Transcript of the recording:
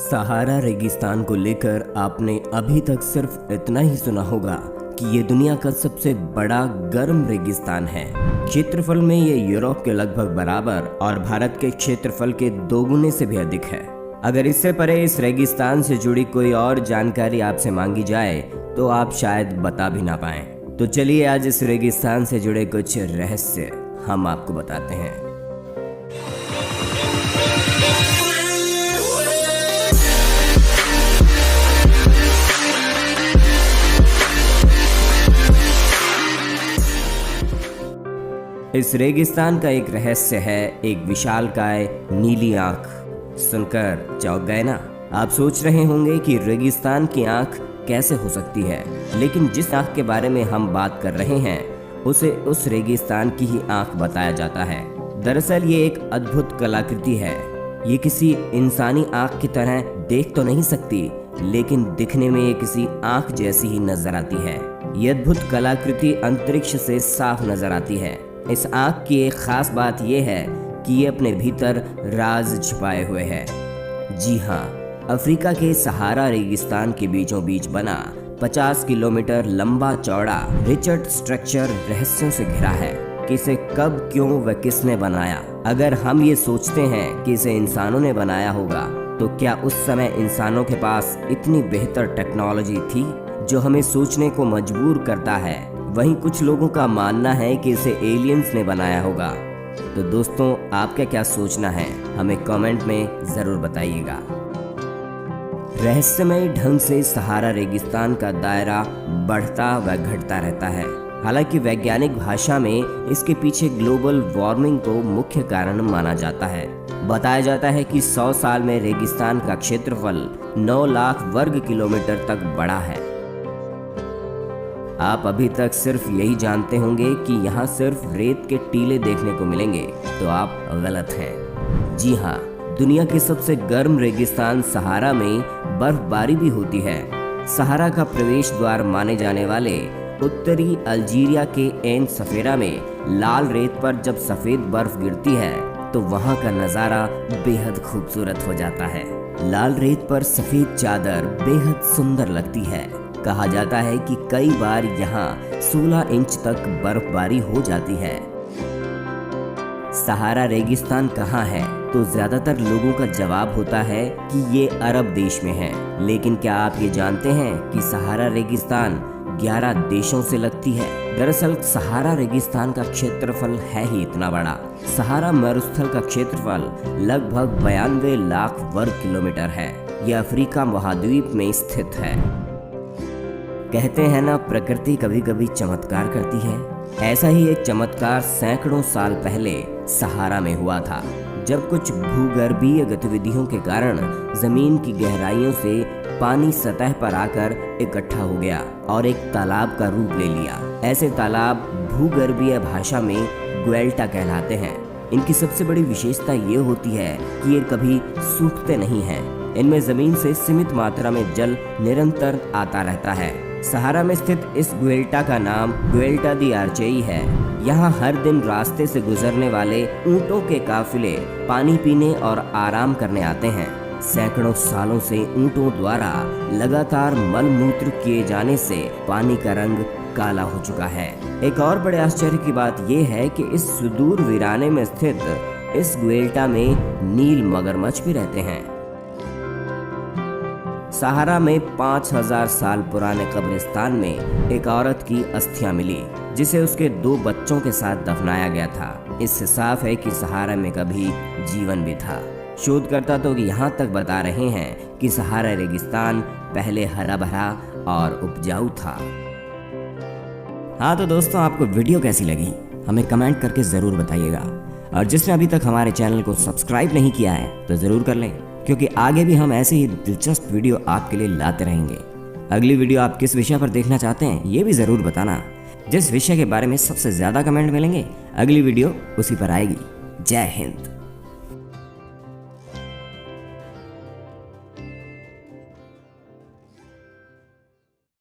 सहारा रेगिस्तान को लेकर आपने अभी तक सिर्फ इतना ही सुना होगा कि ये दुनिया का सबसे बड़ा गर्म रेगिस्तान है। क्षेत्रफल में ये यूरोप के लगभग बराबर और भारत के क्षेत्रफल के दोगुने से भी अधिक है। अगर इससे परे इस रेगिस्तान से जुड़ी कोई और जानकारी आपसे मांगी जाए तो आप शायद बता भी ना पाएं। तो चलिए आज इस रेगिस्तान से जुड़े कुछ रहस्य हम आपको बताते हैं। इस रेगिस्तान का एक रहस्य है एक विशालकाय नीली आंख। सुनकर चौंक गए ना? आप सोच रहे होंगे कि रेगिस्तान की आंख कैसे हो सकती है, लेकिन जिस आंख के बारे में हम बात कर रहे हैं उसे उस रेगिस्तान की ही आंख बताया जाता है। दरअसल ये एक अद्भुत कलाकृति है। ये किसी इंसानी आंख की तरह देख तो नहीं सकती, लेकिन दिखने में ये किसी आंख जैसी ही नजर आती है। ये अद्भुत कलाकृति अंतरिक्ष से साफ नजर आती है। इस आंख की एक खास बात यह है कि ये अपने भीतर राज छिपाए हुए है। जी हाँ, अफ्रीका के सहारा रेगिस्तान के बीचों बीच बना 50 किलोमीटर लंबा चौड़ा रिचर्ड स्ट्रक्चर रहस्यों से घिरा है कि इसे कब, क्यों व किसने बनाया। अगर हम ये सोचते हैं कि इसे इंसानों ने बनाया होगा, तो क्या उस समय इंसानों के पास इतनी बेहतर टेक्नोलॉजी थी जो हमें सोचने को मजबूर करता है। वहीं कुछ लोगों का मानना है कि इसे एलियंस ने बनाया होगा। तो दोस्तों, आपका क्या सोचना है, हमें कमेंट में जरूर बताइएगा। रहस्यमय ढंग से सहारा रेगिस्तान का दायरा बढ़ता व घटता रहता है। हालांकि वैज्ञानिक भाषा में इसके पीछे ग्लोबल वार्मिंग को मुख्य कारण माना जाता है। बताया जाता है कि 100 साल में रेगिस्तान का क्षेत्रफल 9 लाख वर्ग किलोमीटर तक बढ़ा है। आप अभी तक सिर्फ यही जानते होंगे कि यहाँ सिर्फ रेत के टीले देखने को मिलेंगे, तो आप गलत हैं। जी हाँ, दुनिया के सबसे गर्म रेगिस्तान सहारा में बर्फबारी भी होती है। सहारा का प्रवेश द्वार माने जाने वाले उत्तरी अल्जीरिया के एन सफेरा में लाल रेत पर जब सफेद बर्फ गिरती है तो वहाँ का नज़ारा बेहद खूबसूरत हो जाता है। लाल रेत पर सफेद चादर बेहद सुंदर लगती है। कहा जाता है कि कई बार यहाँ 16 इंच तक बर्फबारी हो जाती है। सहारा रेगिस्तान कहाँ है? तो ज्यादातर लोगों का जवाब होता है कि ये अरब देश में है। लेकिन क्या आप ये जानते हैं कि सहारा रेगिस्तान 11 देशों से लगती है? दरअसल सहारा रेगिस्तान का क्षेत्रफल है ही इतना बड़ा। सहारा मरुस्थल का क्षेत्रफल लगभग 92 लाख वर्ग किलोमीटर है। यह अफ्रीका महाद्वीप में स्थित है। कहते हैं ना, प्रकृति कभी कभी चमत्कार करती है। ऐसा ही एक चमत्कार सैकड़ों साल पहले सहारा में हुआ था, जब कुछ भूगर्भीय गतिविधियों के कारण जमीन की गहराइयों से पानी सतह पर आकर इकट्ठा हो गया और एक तालाब का रूप ले लिया। ऐसे तालाब भूगर्भीय भाषा में ग्वेल्टा कहलाते हैं। इनकी सबसे बड़ी विशेषता ये होती है कि ये कभी सूखते नहीं हैं। इनमें जमीन से सीमित मात्रा में जल निरंतर आता रहता है। सहारा में स्थित इस ग्वेल्टा का नाम ग्वेल्टा दी आर्चेई है। यहाँ हर दिन रास्ते से गुजरने वाले ऊंटों के काफिले पानी पीने और आराम करने आते हैं। सैकड़ों सालों से ऊंटों द्वारा लगातार मल मूत्र किए जाने से पानी का रंग काला हो चुका है। एक और बड़े आश्चर्य की बात यह है कि इस सुदूर वीराने में स्थित इस ग्वेल्टा में नील मगरमच्छ भी रहते हैं। सहारा में 5000 साल पुराने कब्रिस्तान में एक औरत की अस्थियां मिली, जिसे उसके 2 बच्चों के साथ दफनाया गया था। इससे साफ है कि सहारा में कभी जीवन भी था। शोधकर्ता तो यहाँ तक बता रहे हैं कि सहारा रेगिस्तान पहले हरा भरा और उपजाऊ था। हाँ तो दोस्तों, आपको वीडियो कैसी लगी हमें कमेंट करके जरूर बताइएगा। और जिसने अभी तक हमारे चैनल को सब्सक्राइब नहीं किया है तो जरूर कर लें, क्योंकि आगे भी हम ऐसे ही दिलचस्प वीडियो आपके लिए लाते रहेंगे। अगली वीडियो आप किस विषय पर देखना चाहते हैं ये भी जरूर बताना। जिस विषय के बारे में सबसे ज्यादा कमेंट मिलेंगे, अगली वीडियो उसी पर आएगी। जय हिंद।